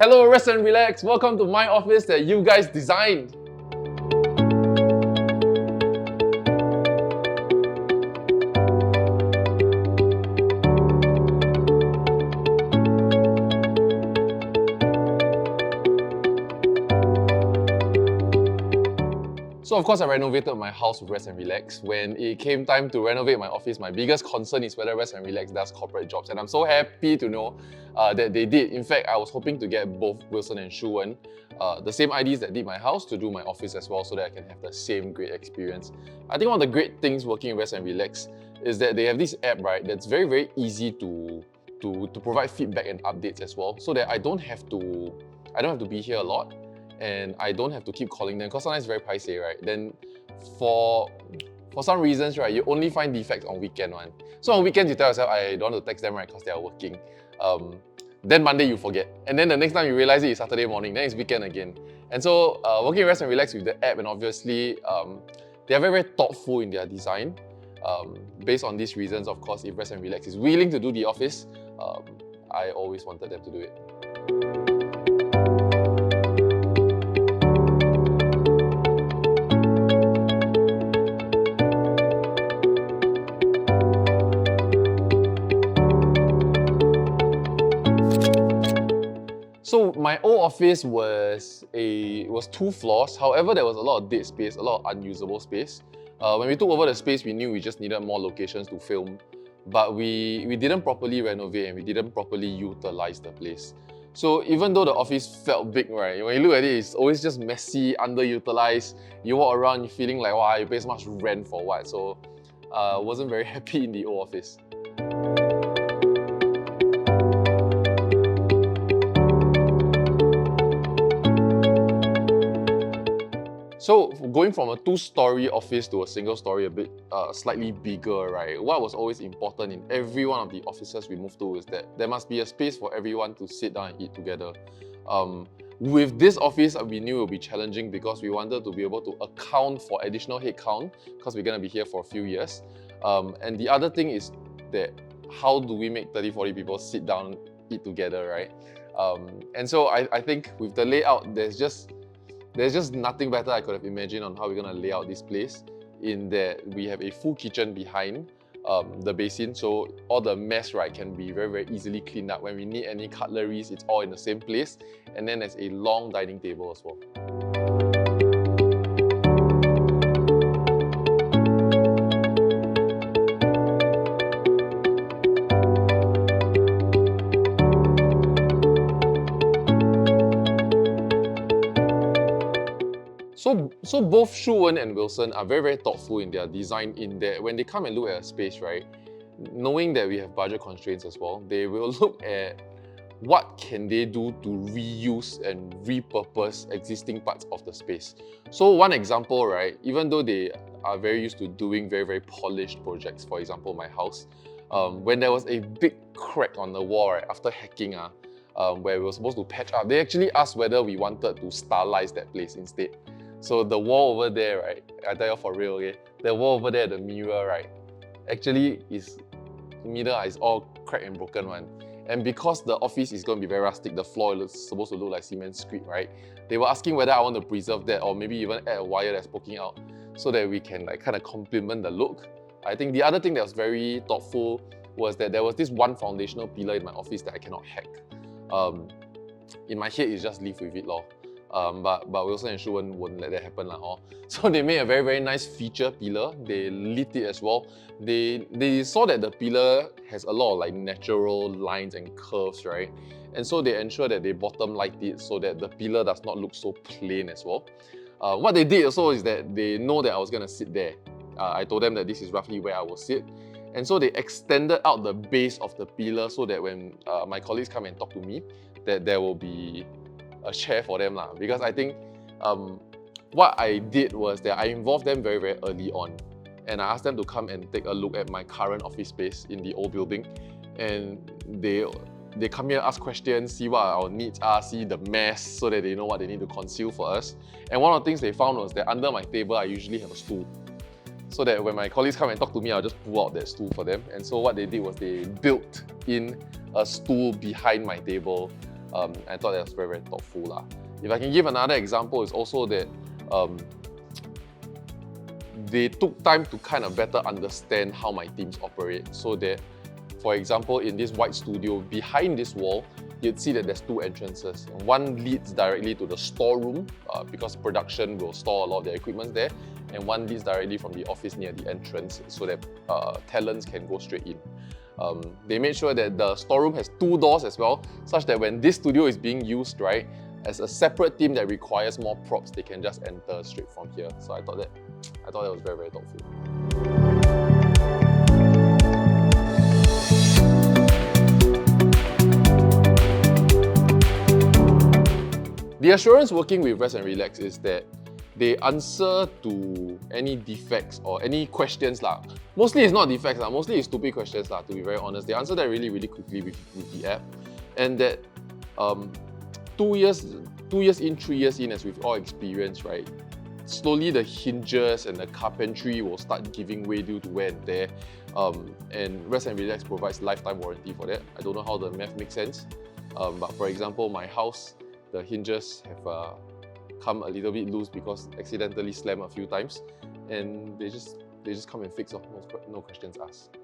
Hello, Rezt+Relax. Welcome to my office that you guys designed. So of course I renovated my house with Rezt+Relax. When it came time to renovate my office, my biggest concern is whether Rezt+Relax does corporate jobs. And I'm so happy to know that they did. In fact, I was hoping to get both Wilson and Shu Wen, the same IDs that did my house, to do my office as well so that I can have the same great experience. I think one of the great things working with Rezt+Relax is that they have this app, right, that's very, very easy to provide feedback and updates as well, so that I don't have to be here a lot. And I don't have to keep calling them because sometimes it's very pricey, right? Then for some reasons, right, you only find defects on weekend one. So on weekends you tell yourself, I don't want to text them, right, because they are working. Then Monday you forget. And then the next time you realize it's Saturday morning, then it's weekend again. And so working with Rezt+Relax with the app, and obviously they are very, very thoughtful in their design. Based on these reasons, of course, if Rezt+Relax is willing to do the office, I always wanted them to do it. So my old office was 2 floors. However, there was a lot of dead space, a lot of unusable space. When we took over the space, we knew we just needed more locations to film, but we didn't properly renovate and we didn't properly utilize the place. So even though the office felt big, right, when you look at it, it's always just messy, underutilized. You walk around, you're feeling like, wow, you pay so much rent for what? So I wasn't very happy in the old office. So going from a 2-story office to a single story, a bit slightly bigger, right? What was always important in every one of the offices we moved to is that there must be a space for everyone to sit down and eat together. With this office, we knew it would be challenging because we wanted to be able to account for additional headcount because we're going to be here for a few years. And the other thing is that how do we make 30-40 people sit down, eat together, right? And so I think with the layout, there's just nothing better I could have imagined on how we're going to lay out this place, in that we have a full kitchen behind the basin, so all the mess, right, can be very, very easily cleaned up. When we need any cutleries, it's all in the same place. And then there's a long dining table as well. So both Shu Wen and Wilson are very, very thoughtful in their design, in that when they come and look at a space, right, knowing that we have budget constraints as well, they will look at what can they do to reuse and repurpose existing parts of the space. So one example, right, even though they are very used to doing very, very polished projects, for example, my house, when there was a big crack on the wall, right, after hacking, where we were supposed to patch up, they actually asked whether we wanted to stylize that place instead. So the wall over there, right, I tell you for real, okay, the wall over there, the mirror, right, actually is all cracked and broken one. And because the office is going to be very rustic, the floor is supposed to look like cement screed, right? They were asking whether I want to preserve that or maybe even add a wire that's poking out so that we can like kind of complement the look. I think the other thing that was very thoughtful was that there was this one foundational pillar in my office that I cannot hack. In my head, it's just live with it, lor. But Wilson and Shu Wen wouldn't let that happen. So they made a very, very nice feature pillar. They lit it as well. They saw that the pillar has a lot of like natural lines and curves, right? And so they ensured that they bottom light it so that the pillar does not look so plain as well. What they did also is that they know that I was going to sit there. I told them that this is roughly where I will sit. And so they extended out the base of the pillar so that when my colleagues come and talk to me, that there will be a chair for them, because I think what I did was that I involved them very, very early on, and I asked them to come and take a look at my current office space in the old building, and they come here, ask questions, see what our needs are, see the mess so that they know what they need to conceal for us. And one of the things they found was that under my table I usually have a stool, so that when my colleagues come and talk to me, I'll just pull out that stool for them. And so what they did was they built in a stool behind my table I thought that was very, very thoughtful lah. If I can give another example, it's also that they took time to kind of better understand how my teams operate, so that, for example, in this white studio, behind this wall, you'd see that there's two entrances. And one leads directly to the storeroom, because production will store a lot of their equipment there, and one leads directly from the office near the entrance, so that talents can go straight in. They made sure that the storeroom has two doors as well, such that when this studio is being used, right, as a separate team that requires more props, they can just enter straight from here. So I thought that was very, very thoughtful. The assurance working with Rezt+Relax is that they answer to any defects or any questions lah. Mostly it's not defects lah, mostly it's stupid questions lah, to be very honest. They answer that really, really quickly with the app. And that 2 years in, 3 years in, as we've all experienced, right, slowly the hinges and the carpentry will start giving way due to wear and tear. And Rezt+Relax provides lifetime warranty for that. I don't know how the math makes sense. But for example, my house, the hinges have come a little bit loose because accidentally slammed a few times, and they just come and fix off, no questions asked.